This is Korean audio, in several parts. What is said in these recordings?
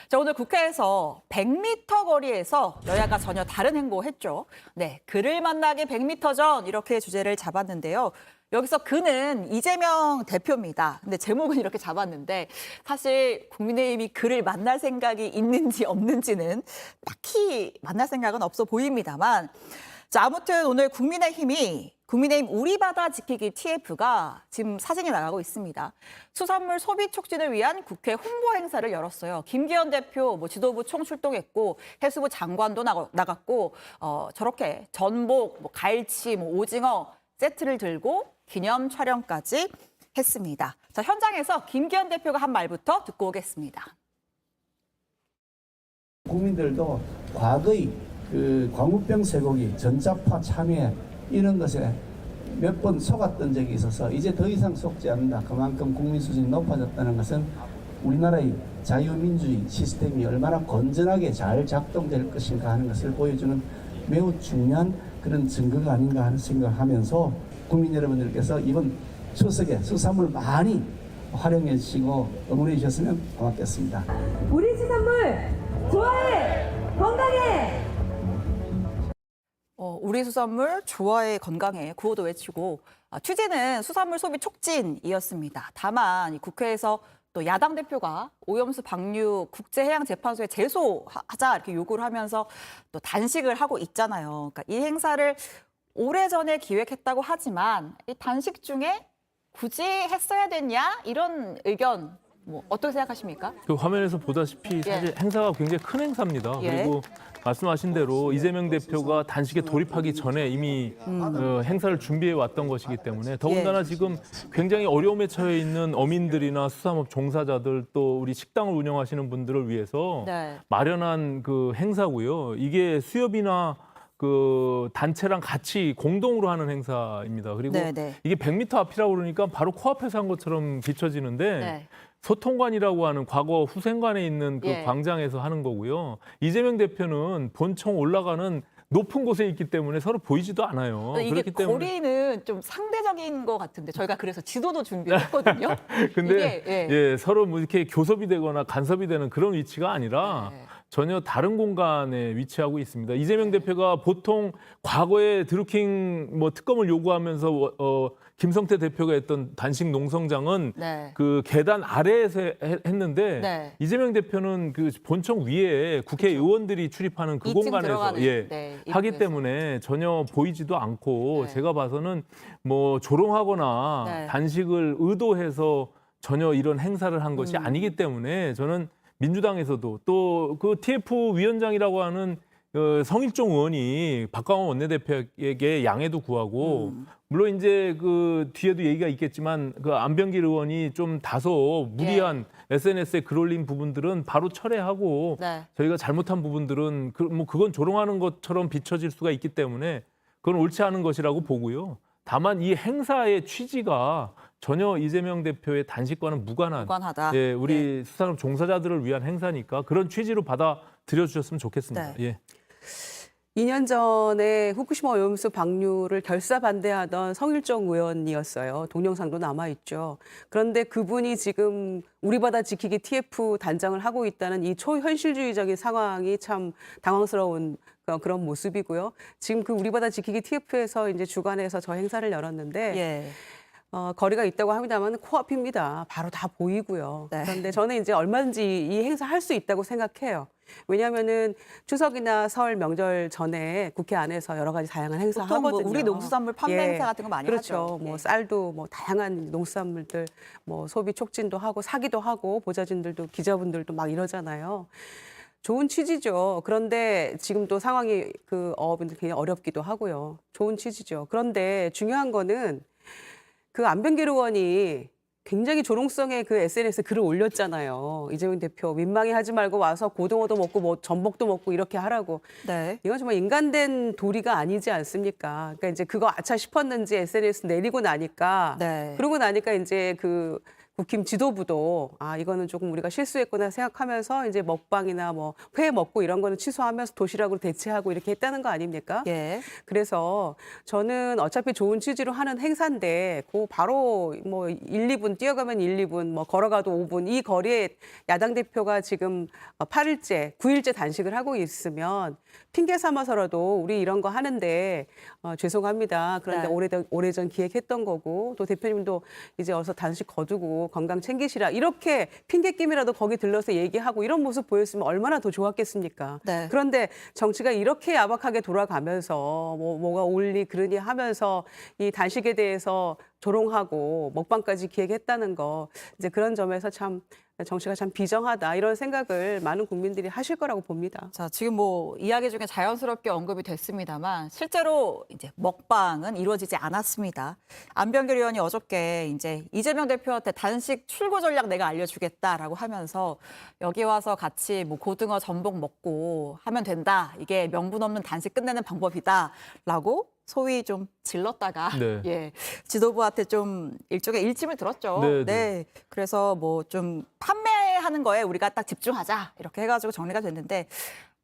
자, 오늘 국회에서 100m 거리에서 여야가 전혀 다른 행보했죠. 네, 그를 만나기 100m 전 이렇게 주제를 잡았는데요. 여기서 그는 이재명 대표입니다. 근데 제목은 이렇게 잡았는데 사실 국민의힘이 그를 만날 생각이 있는지 없는지는 딱히 만날 생각은 없어 보입니다만 자, 아무튼 오늘 국민의힘 우리 바다 지키기 TF가 지금 사진이 나가고 있습니다. 수산물 소비 촉진을 위한 국회 홍보 행사를 열었어요. 김기현 대표 지도부 총출동했고 해수부 장관도 나갔고 저렇게 전복, 갈치, 오징어 세트를 들고 기념 촬영까지 했습니다. 자, 현장에서 김기현 대표가 한 말부터 듣고 오겠습니다. 국민들도 과거의 그 광우병 쇠고기, 전자파 참외 이런 것에 몇 번 속았던 적이 있어서 이제 더 이상 속지 않는다. 그만큼 국민 수준이 높아졌다는 것은 우리나라의 자유민주주의 시스템이 얼마나 건전하게 잘 작동될 것인가 하는 것을 보여주는 매우 중요한 그런 증거가 아닌가 하는 생각하면서 국민 여러분들께서 이번 추석에 수산물 많이 활용해 주시고 응원해 주셨으면 고맙겠습니다. 우리 수산물 좋아해 건강해. 우리 수산물 좋아해 건강해 구호도 외치고 취지는 수산물 소비 촉진이었습니다. 다만 이 국회에서 또 야당 대표가 오염수 방류 국제해양재판소에 제소하자 이렇게 요구를 하면서 또 단식을 하고 있잖아요. 그러니까 이 행사를 오래전에 기획했다고 하지만 이 단식 중에 굳이 했어야 됐냐 이런 의견 어떻게 생각하십니까? 그 화면에서 보다시피 사실 행사가 굉장히 큰 행사입니다. 그리고 말씀하신 대로 이재명 대표가 단식에 돌입하기 전에 이미 행사를 준비해 왔던 것이기 때문에 더군다나 지금 굉장히 어려움에 처해 있는 어민들이나 수산업 종사자들 또 우리 식당을 운영하시는 분들을 위해서 마련한 그 행사고요. 이게 수협이나 그 단체랑 같이 공동으로 하는 행사입니다. 그리고 이게 100m 앞이라고 그러니까 바로 코앞에서 한 것처럼 비춰지는데 소통관이라고 하는 과거 후생관에 있는 그 광장에서 하는 거고요. 이재명 대표는 본청 올라가는 높은 곳에 있기 때문에 서로 보이지도 않아요. 이게 그렇기 때문에 거리는 좀 상대적인 것 같은데 저희가 그래서 지도도 준비했거든요. 근데 서로 이렇게 교섭이 되거나 간섭이 되는 그런 위치가 아니라 전혀 다른 공간에 위치하고 있습니다. 이재명 대표가 보통 과거에 드루킹 특검을 요구하면서 김성태 대표가 했던 단식 농성장은 그 계단 아래에서 했는데 이재명 대표는 그 본청 위에 국회의원들이 출입하는 그 공간에서 하기 때문에 전혀 보이지도 않고 제가 봐서는 조롱하거나 단식을 의도해서 전혀 이런 행사를 한 것이 아니기 때문에 저는 민주당에서도 또 그 TF 위원장이라고 하는 성일종 의원이 박광원 원내대표에게 양해도 구하고 물론 이제 그 뒤에도 얘기가 있겠지만 그 안병길 의원이 좀 다소 무리한 SNS에 글 올린 부분들은 바로 철회하고 저희가 잘못한 부분들은 그건 조롱하는 것처럼 비춰질 수가 있기 때문에 그건 옳지 않은 것이라고 보고요. 다만 이 행사의 취지가 전혀 이재명 대표의 단식과는 무관하다. 우리 수산업 종사자들을 위한 행사니까 그런 취지로 받아들여 주셨으면 좋겠습니다. 2년 전에 후쿠시마 오염수 방류를 결사 반대하던 성일종 의원이었어요. 동영상도 남아있죠. 그런데 그분이 지금 우리 바다 지키기 TF 단장을 하고 있다는 이 초현실주의적인 상황이 참 당황스러운 그런 모습이고요. 지금 그 우리 바다 지키기 TF에서 이제 주관해서 저 행사를 열었는데 거리가 있다고 합니다만 코앞입니다. 바로 다 보이고요. 그런데 저는 이제 얼마든지 이 행사 할 수 있다고 생각해요. 왜냐하면은 추석이나 설 명절 전에 국회 안에서 여러 가지 다양한 행사 하거든요. 우리 농수산물 판매 행사 같은 거 많이 하죠. 하죠. 쌀도 다양한 농수산물들 소비 촉진도 하고 사기도 하고 보좌진들도 기자분들도 막 이러잖아요. 좋은 취지죠. 그런데 지금 또 상황이 그 어업인들 굉장히 어렵기도 하고요. 좋은 취지죠. 그런데 중요한 거는 그 안병길 의원이 굉장히 조롱성의 그 SNS 글을 올렸잖아요. 이재명 대표 민망해 하지 말고 와서 고등어도 먹고 전복도 먹고 이렇게 하라고. 이건 정말 인간된 도리가 아니지 않습니까? 그러니까 이제 그거 아차 싶었는지 SNS 내리고 나니까 그러고 나니까 이제 그 국힘 지도부도 이거는 조금 우리가 실수했구나 생각하면서 이제 먹방이나 뭐 회 먹고 이런 거는 취소하면서 도시락으로 대체하고 이렇게 했다는 거 아닙니까? 예. 그래서 저는 어차피 좋은 취지로 하는 행사인데 그 바로 뭐 1, 2분 뛰어가면 1, 2분 뭐 걸어가도 5분 이 거리에 야당 대표가 지금 8일째, 9일째 단식을 하고 있으면 핑계 삼아서라도 우리 이런 거 하는데 죄송합니다. 그런데 네. 오래전 기획했던 거고 또 대표님도 이제 어서 단식 거두고 건강 챙기시라 이렇게 핑계김이라도 거기 들러서 얘기하고 이런 모습 보였으면 얼마나 더 좋았겠습니까? 네. 그런데 정치가 이렇게 야박하게 돌아가면서 뭐가 옳니 그르니 하면서 이 단식에 대해서 조롱하고 먹방까지 기획했다는 거 이제 그런 점에서 참 정치가 참 비정하다 이런 생각을 많은 국민들이 하실 거라고 봅니다. 자, 지금 뭐 이야기 중에 자연스럽게 언급이 됐습니다만 실제로 이제 먹방은 이루어지지 않았습니다. 안병길 의원이 어저께 이제 이재명 대표한테 단식 출고 전략 내가 알려주겠다라고 하면서 여기 와서 같이 뭐 고등어 전복 먹고 하면 된다. 이게 명분 없는 단식 끝내는 방법이다라고 소위 좀 질렀다가 네. 예, 지도부한테 좀 일종의 일침을 들었죠. 네, 네. 네. 그래서 뭐 좀 판매하는 거에 우리가 딱 집중하자 이렇게 해가지고 정리가 됐는데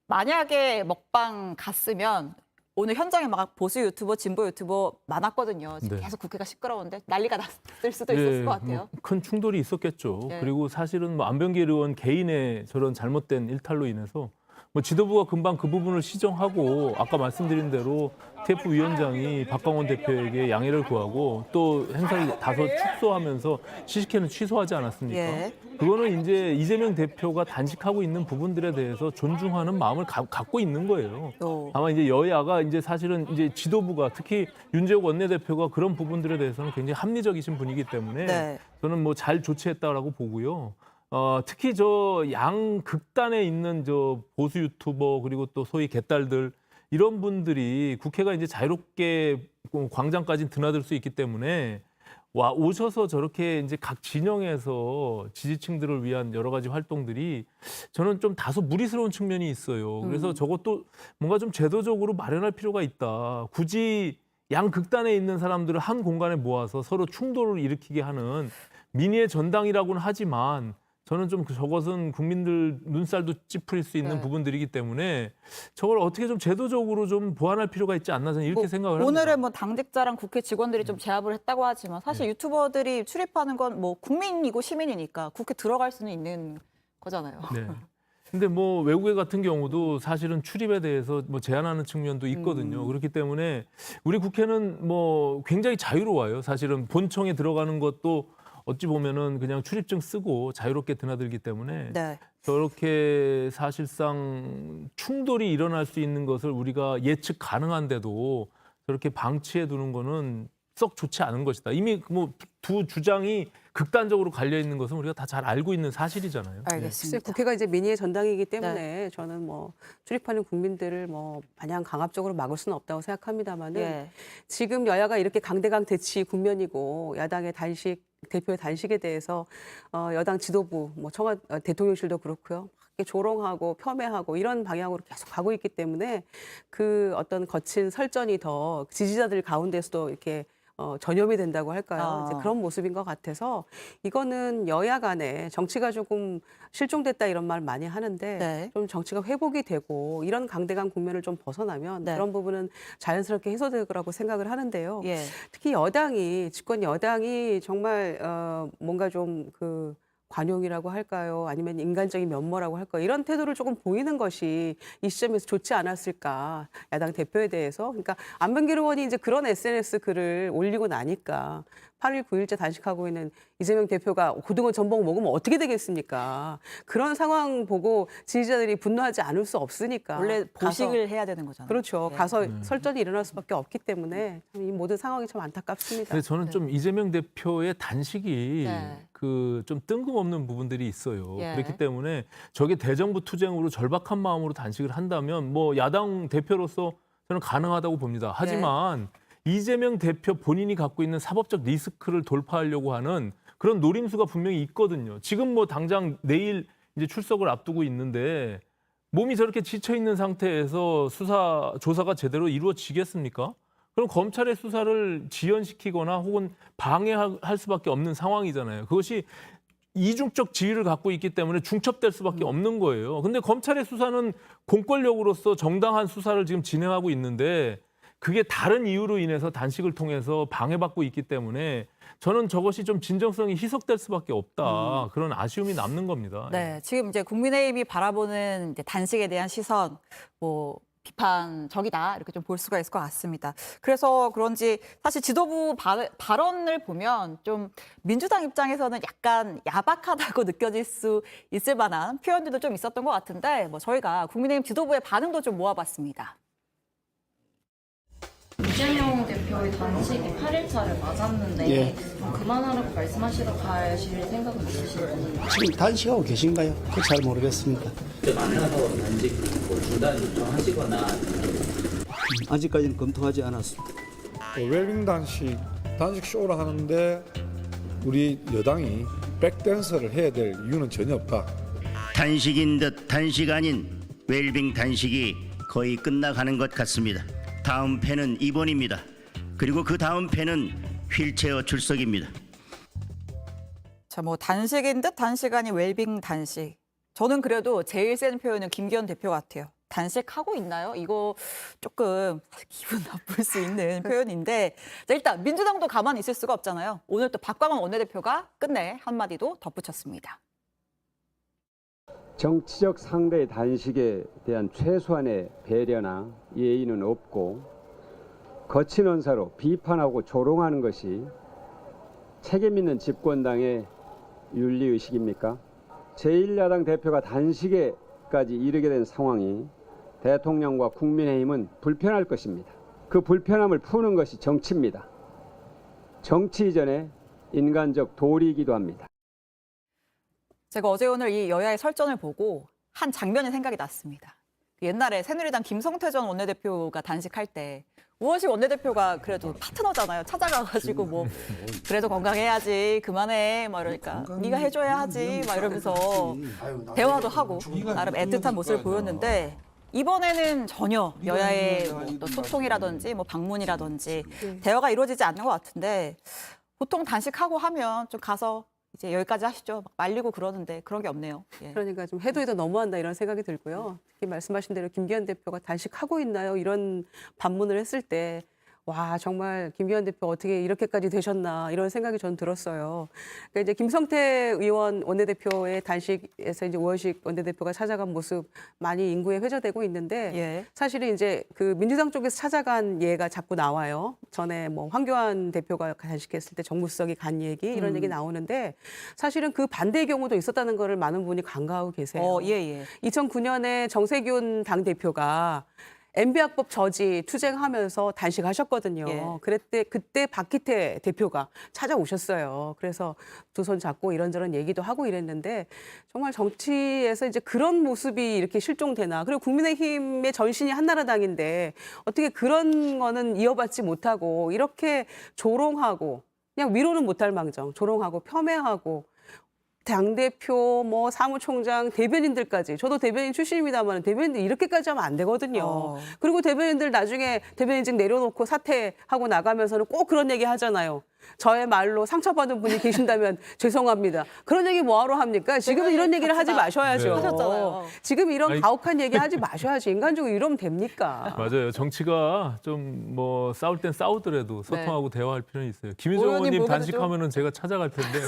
만약에 먹방 갔으면 오늘 현장에 막 보수 유튜버, 진보 유튜버 많았거든요. 지금 네. 계속 국회가 시끄러운데 난리가 났을 수도 있었을 것 같아요. 뭐 큰 충돌이 있었겠죠. 네. 그리고 사실은 뭐 안병길 의원 개인의 저런 잘못된 일탈로 인해서 뭐 지도부가 금방 그 부분을 시정하고 아까 말씀드린 대로 TF 위원장이 박광원 대표에게 양해를 구하고 또 행사를 다소 축소하면서 시식회는 취소하지 않았습니까? 예. 그거는 이제 이재명 대표가 단식하고 있는 부분들에 대해서 존중하는 마음을 갖고 있는 거예요. 또. 다만 이제 여야가 이제 사실은 이제 지도부가 특히 윤재욱 원내대표가 그런 부분들에 대해서는 굉장히 합리적이신 분이기 때문에 네. 저는 뭐 잘 조치했다라고 보고요. 특히 저 양극단에 있는 저 보수 유튜버 그리고 또 소위 개딸들 이런 분들이 국회가 이제 자유롭게 광장까지 드나들 수 있기 때문에 오셔서 저렇게 이제 각 진영에서 지지층들을 위한 여러 가지 활동들이 저는 좀 다소 무리스러운 측면이 있어요. 그래서 저것도 뭔가 좀 제도적으로 마련할 필요가 있다. 굳이 양극단에 있는 사람들을 한 공간에 모아서 서로 충돌을 일으키게 하는 민의의 전당이라고는 하지만 저는 좀 저것은 국민들 눈살도 찌푸릴 수 있는 네. 부분들이기 때문에 저걸 어떻게 좀 제도적으로 좀 보완할 필요가 있지 않나 저는 이렇게 뭐 생각을 합니다. 오늘은 뭐 당직자랑 국회 직원들이 좀 제압을 했다고 하지만 사실 유튜버들이 출입하는 건 뭐 국민이고 시민이니까 국회 들어갈 수는 있는 거잖아요. 네. 근데 뭐 외국에 같은 경우도 사실은 출입에 대해서 뭐 제한하는 측면도 있거든요. 그렇기 때문에 우리 국회는 뭐 굉장히 자유로워요. 사실은 본청에 들어가는 것도 어찌 보면은 그냥 출입증 쓰고 자유롭게 드나들기 때문에 네. 저렇게 사실상 충돌이 일어날 수 있는 것을 우리가 예측 가능한데도 저렇게 방치해 두는 거는 썩 좋지 않은 것이다. 이미 뭐 두 주장이 극단적으로 갈려 있는 것은 우리가 다 잘 알고 있는 사실이잖아요. 글쎄, 알겠습니다. 국회가 이제 민의의 전당이기 때문에 저는 뭐 출입하는 국민들을 뭐 마냥 강압적으로 막을 수는 없다고 생각합니다만은 예. 지금 여야가 이렇게 강대강 대치 국면이고 야당의 대표의 단식에 대해서 여당 지도부, 뭐 대통령실도 그렇고요. 이렇게 조롱하고 폄훼하고 이런 방향으로 계속 가고 있기 때문에 그 어떤 거친 설전이 더 지지자들 가운데서도 이렇게 전염이 된다고 할까요? 이제 그런 모습인 것 같아서 이거는 여야 간에 정치가 조금 실종됐다 이런 말 많이 하는데 네. 좀 정치가 회복이 되고 이런 강대강 국면을 좀 벗어나면 네. 그런 부분은 자연스럽게 해소될 거라고 생각을 하는데요. 예. 특히 집권 여당이 정말 뭔가 좀 관용이라고 할까요? 아니면 인간적인 면모라고 할까요? 이런 태도를 조금 보이는 것이 이 시점에서 좋지 않았을까? 야당 대표에 대해서. 그러니까 안병길 의원이 이제 그런 SNS 글을 올리고 나니까 8일, 9일째 단식하고 있는 이재명 대표가 고등어 전복 먹으면 어떻게 되겠습니까? 그런 상황 보고 지지자들이 분노하지 않을 수 없으니까. 원래 가서 보식을 해야 되는 거잖아요. 그렇죠. 네. 가서 설전이 일어날 수밖에 없기 때문에 이 모든 상황이 참 안타깝습니다. 근데 저는 좀 이재명 대표의 단식이 네. 좀 뜬금없는 부분들이 있어요. 예. 그렇기 때문에 저게 대정부 투쟁으로 절박한 마음으로 단식을 한다면 뭐 야당 대표로서 저는 가능하다고 봅니다. 하지만 이재명 대표 본인이 갖고 있는 사법적 리스크를 돌파하려고 하는 그런 노림수가 분명히 있거든요. 지금 뭐 당장 내일 이제 출석을 앞두고 있는데 몸이 저렇게 지쳐 있는 상태에서 조사가 제대로 이루어지겠습니까? 그럼 검찰의 수사를 지연시키거나 혹은 방해할 수밖에 없는 상황이잖아요. 그것이 이중적 지위를 갖고 있기 때문에 중첩될 수밖에 없는 거예요. 근데 검찰의 수사는 공권력으로서 정당한 수사를 지금 진행하고 있는데 그게 다른 이유로 인해서 단식을 통해서 방해받고 있기 때문에 저는 저것이 좀 진정성이 희석될 수밖에 없다. 그런 아쉬움이 남는 겁니다. 네, 지금 이제 국민의힘이 바라보는 이제 단식에 대한 시선, 뭐 비판적이다 이렇게 좀 볼 수가 있을 것 같습니다. 그래서 그런지 사실 지도부 발언을 보면 좀 민주당 입장에서는 약간 야박하다고 느껴질 수 있을 만한 표현들도 좀 있었던 것 같은데 뭐 저희가 국민의힘 지도부의 반응도 좀 모아봤습니다. 이재명 대표의 단식이 8일차를 맞았는데 예. 그만하라고 말씀하시러 가실 생각은 있으신가요? 지금 단식하고 계신가요? 그 잘 모르겠습니다. 만나서 단식 중단 요청하시거나 아직까지는 검토하지 않았습니다. 웰빙 단식 쇼를 하는데 우리 여당이 백댄서를 해야 될 이유는 전혀 없다. 단식인 듯 단식 아닌 웰빙 단식이 거의 끝나가는 것 같습니다. 다음 패는 입원입니다. 그리고 그 다음 패는 휠체어 출석입니다. 자, 뭐 단식인 듯 단식 아닌 웰빙 단식. 저는 그래도 제일 센 표현은 김기현 대표 같아요. 단식하고 있나요? 이거 조금 기분 나쁠 수 있는 표현인데 자, 일단 민주당도 가만히 있을 수가 없잖아요. 오늘 또 박광원 원내대표가 끝내 한마디도 덧붙였습니다. 정치적 상대의 단식에 대한 최소한의 배려나 예의는 없고 거친 언사로 비판하고 조롱하는 것이 책임 있는 집권당의 윤리의식입니까? 제1야당 대표가 단식에까지 이르게 된 상황이 대통령과 국민의힘은 불편할 것입니다. 그 불편함을 푸는 것이 정치입니다. 정치 이전에 인간적 도리이기도 합니다. 제가 어제 오늘 이 여야의 설전을 보고 한 장면이 생각이 났습니다. 옛날에 새누리당 김성태 전 원내대표가 단식할 때 우원식 원내대표가 그래도 파트너잖아요. 찾아가가지고 뭐 그래도 건강해야지 그만해 막 이러니까 네가 해줘야 하지 막 이러면서 대화도 하고 나름 애틋한 모습을 보였는데 이번에는 전혀 여야의 뭐또 소통이라든지 뭐 방문이라든지 대화가 이루어지지 않는 것 같은데 보통 단식하고 하면 좀 가서 이제 여기까지 하시죠. 막 말리고 그러는데 그런 게 없네요. 예. 그러니까 좀 해도 너무한다 이런 생각이 들고요. 특히 말씀하신 대로 김기현 대표가 단식하고 있나요? 이런 반문을 했을 때 와 정말 김기현 대표 어떻게 이렇게까지 되셨나 이런 생각이 전 들었어요. 그러니까 이제 김성태 의원 원내대표의 단식에서 이제 우원식 원내대표가 찾아간 모습 많이 인구에 회자되고 있는데 예. 사실은 이제 그 민주당 쪽에서 찾아간 예가 자꾸 나와요. 전에 뭐 황교안 대표가 단식했을 때 정무수석이 간 얘기 이런 얘기 나오는데 사실은 그 반대의 경우도 있었다는 거를 많은 분이 간과하고 계세요. 예. 2009년에 정세균 당대표가 MB학법 저지 투쟁하면서 단식하셨거든요. 예. 그때 박기태 대표가 찾아오셨어요. 그래서 두 손 잡고 이런저런 얘기도 하고 이랬는데 정말 정치에서 이제 그런 모습이 이렇게 실종되나. 그리고 국민의힘의 전신이 한나라당인데 어떻게 그런 거는 이어받지 못하고 이렇게 조롱하고 그냥 위로는 못할 망정 조롱하고 폄훼하고 당대표, 뭐 사무총장, 대변인들까지. 저도 대변인 출신입니다만 대변인들 이렇게까지 하면 안 되거든요. 그리고 대변인들 나중에 대변인직 내려놓고 사퇴하고 나가면서는 꼭 그런 얘기 하잖아요. 저의 말로 상처받은 분이 계신다면 죄송합니다. 그런 얘기 뭐하러 합니까? 지금 이런 얘기를 하지 마셔야죠. 네. 하셨잖아요. 지금 이런 아니, 가혹한 얘기 하지 마셔야지. 인간적으로 이러면 됩니까? 맞아요. 정치가 좀 뭐 싸울 땐 싸우더라도 소통하고 대화할 필요는 있어요. 김희정 의원님 의원님 뭐가 단식하면은 제가 찾아갈 텐데.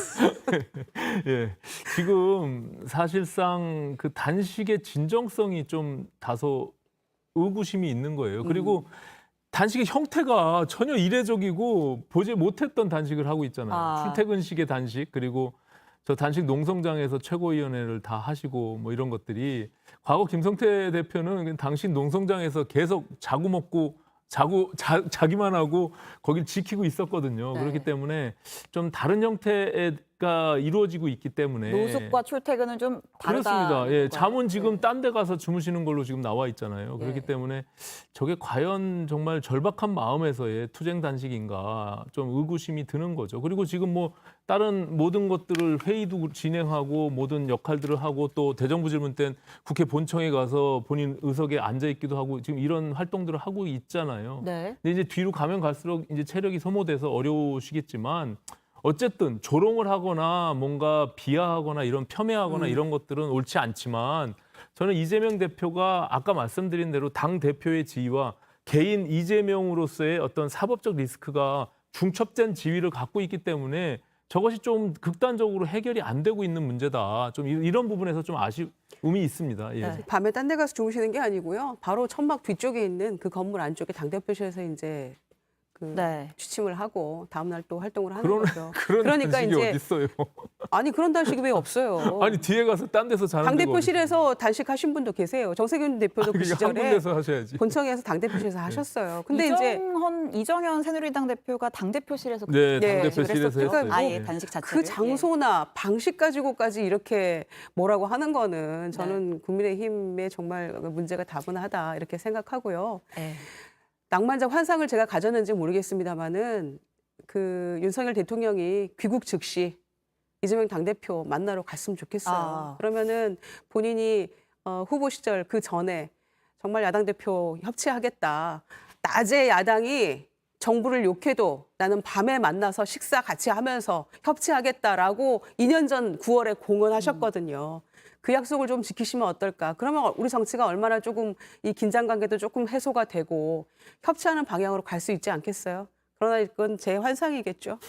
예. 지금 사실상 그 단식의 진정성이 좀 다소 의구심이 있는 거예요. 그리고 단식의 형태가 전혀 이례적이고 보지 못했던 단식을 하고 있잖아요. 출퇴근식의 단식 그리고 저 단식 농성장에서 최고위원회를 다 하시고 뭐 이런 것들이 과거 김성태 대표는 당신 농성장에서 계속 자고 먹고 자기만 하고 거길 지키고 있었거든요. 네. 그렇기 때문에 좀 다른 형태의 연대가 이루어지고 있기 때문에 노숙과 출퇴근은 좀 다르다. 그렇습니다. 예, 잠은 지금 딴 데 가서 주무시는 걸로 지금 나와 있잖아요. 그렇기 네. 때문에 저게 과연 정말 절박한 마음에서의 투쟁 단식인가 좀 의구심이 드는 거죠. 그리고 지금 뭐 다른 모든 것들을 회의도 진행하고 모든 역할들을 하고 또 대정부질문 땐 국회 본청에 가서 본인 의석에 앉아 있기도 하고 지금 이런 활동들을 하고 있잖아요. 네. 근데 이제 뒤로 가면 갈수록 이제 체력이 소모돼서 어려우시겠지만 어쨌든 조롱을 하거나 뭔가 비하하거나 이런 폄훼하거나 이런 것들은 옳지 않지만 저는 이재명 대표가 아까 말씀드린 대로 당 대표의 지위와 개인 이재명으로서의 어떤 사법적 리스크가 중첩된 지위를 갖고 있기 때문에 저것이 좀 극단적으로 해결이 안 되고 있는 문제다. 좀 이런 부분에서 좀 아쉬움이 있습니다. 예. 네. 밤에 딴 데 가서 주무시는 게 아니고요. 바로 천막 뒤쪽에 있는 그 건물 안쪽에 당대표실에서 이제 그 네. 취침을 하고 다음날 또 활동을 하는 그런 거죠. 그런 그러니까 단식이 이제 어디 있어요? 아니 그런 단식이 왜 없어요? 아니 뒤에 가서 딴 데서 자는 데가 어디 있어요? 당대표실에서 단식하신 분도 계세요. 정세균 대표도 그 그러니까 한 시절에 군데서 하셔야지. 본청에서 당대표실에서 하셨어요. 근데 이제 이정현 새누리당 대표가 당대표실에서 네, 네, 당대표실에서 그러니까 했어요. 아예 네. 단식 자체를. 그 장소나 방식 가지고까지 이렇게 뭐라고 하는 거는 저는 국민의힘에 정말 문제가 다분하다 이렇게 생각하고요. 예. 낭만적 환상을 제가 가졌는지 모르겠습니다만은 그 윤석열 대통령이 귀국 즉시 이재명 당대표 만나러 갔으면 좋겠어요. 아. 그러면은 본인이 후보 시절 그 전에 정말 야당 대표 협치하겠다. 낮에 야당이 정부를 욕해도 나는 밤에 만나서 식사 같이 하면서 협치하겠다라고 2년 전 9월에 공언하셨거든요. 그 약속을 좀 지키시면 어떨까? 그러면 우리 정치가 얼마나 조금 이 긴장 관계도 조금 해소가 되고 협치하는 방향으로 갈 수 있지 않겠어요? 그러나 이건 제 환상이겠죠.